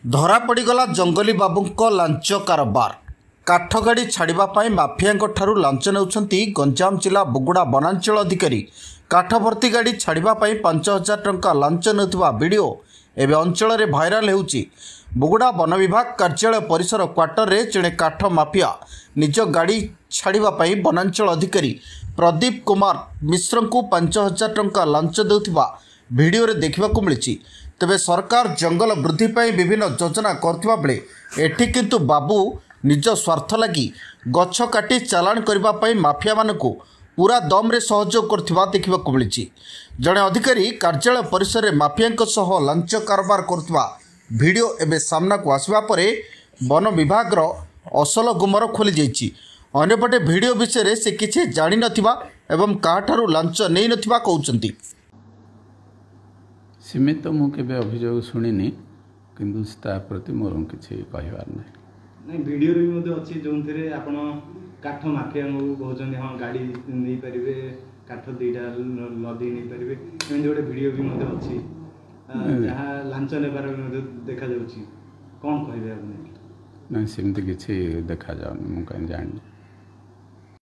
धरा पड़गला जंगली बाबूंको लांच कारबार। काठ गाड़ी छाड़ापी माफिया लांच नेउछंती गंजाम जिला बुगुड़ा वनांचल अधिकारी। काठ भर्ती गाड़ी छाड़ापी 5,000 टंका लांच नेउथिबा वीडियो एवं अंचल में भाइराल होउची। बुगुड़ा वन विभाग कार्यालय परिसर क्वार्टर रे जड़े काठ माफिया निज गाड़ी छाड़ापी वनांचल अधिकारी प्रदीप कुमार मिश्र को 5,000 टंका लांच देउथिबा वीडियो रे देखा मिली। तेबे सरकार जंगल वृद्धि पर विभिन्न योजना करथिबा बेले एठी किंतु बाबू निज स्वार्थ लगी गछ काटी चालान करबा पई माफिया मानकु पूरा दम रे सहयोग करथिबा देखा मिली। जड़े अधिकारी कार्यालय परिसर रे माफिया सह लांच कारबार करथिबा वीडियो एबे सामना को आसबा परे वन विभाग रो असल गुमर खोली जाइछि। अन्यपटे वीडियो विषय से किछि जानि नथिबा एवं काठारु लांच नै नथिबा कहउचंती। सीमित तो मुझे अभियोग शुणी किंतु प्रति मोर किसी कहबार नहीं वीडियो भी अच्छी जो आपण काठ माफिया कहते हाँ गाड़ी नहीं पारे काठ दीटा लदी नहीं पारे एमती गोटे वीडियो भी अच्छी जहाँ लांच नेबार देखा कौन कहे नहीं सेमती किसी देखा जाऊनी मुझे कहीं जानी।